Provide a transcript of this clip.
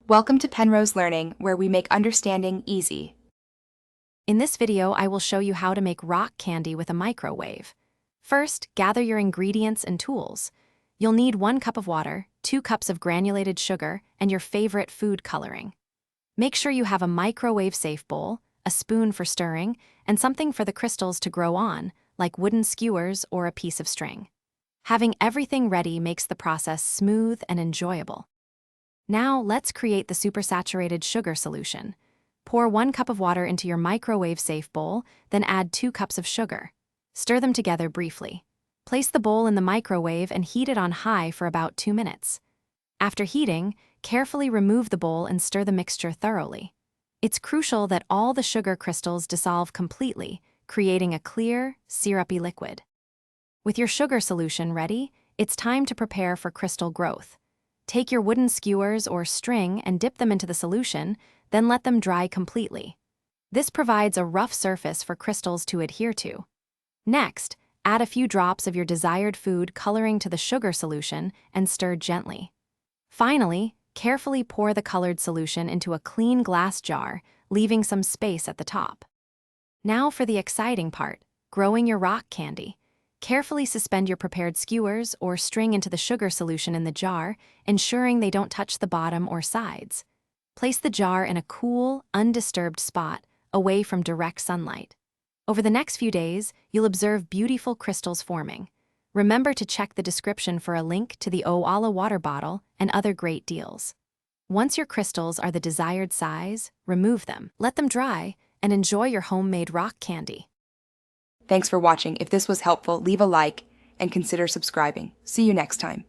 Welcome to Penrose Learning, where we make understanding easy. In this video, I will show you how to make rock candy with a microwave. First, gather your ingredients and tools. You'll need 1 cup of water, 2 cups of granulated sugar, and your favorite food coloring. Make sure you have a microwave-safe bowl, a spoon for stirring, and something for the crystals to grow on, like wooden skewers or a piece of string. Having everything ready makes the process smooth and enjoyable. Now, let's create the supersaturated sugar solution. Pour 1 cup of water into your microwave-safe bowl, then add 2 cups of sugar. Stir them together briefly. Place the bowl in the microwave and heat it on high for about 2 minutes. After heating, carefully remove the bowl and stir the mixture thoroughly. It's crucial that all the sugar crystals dissolve completely, creating a clear, syrupy liquid. With your sugar solution ready, it's time to prepare for crystal growth. Take your wooden skewers or string and dip them into the solution, then let them dry completely. This provides a rough surface for crystals to adhere to. Next, add a few drops of your desired food coloring to the sugar solution and stir gently. Finally, carefully pour the colored solution into a clean glass jar, leaving some space at the top. Now for the exciting part, growing your rock candy. Carefully suspend your prepared skewers or string into the sugar solution in the jar, ensuring they don't touch the bottom or sides. Place the jar in a cool, undisturbed spot, away from direct sunlight. Over the next few days, you'll observe beautiful crystals forming. Remember to check the description for a link to the Oala water bottle and other great deals. Once your crystals are the desired size, remove them, let them dry, and enjoy your homemade rock candy. Thanks for watching. If this was helpful, leave a like and consider subscribing. See you next time.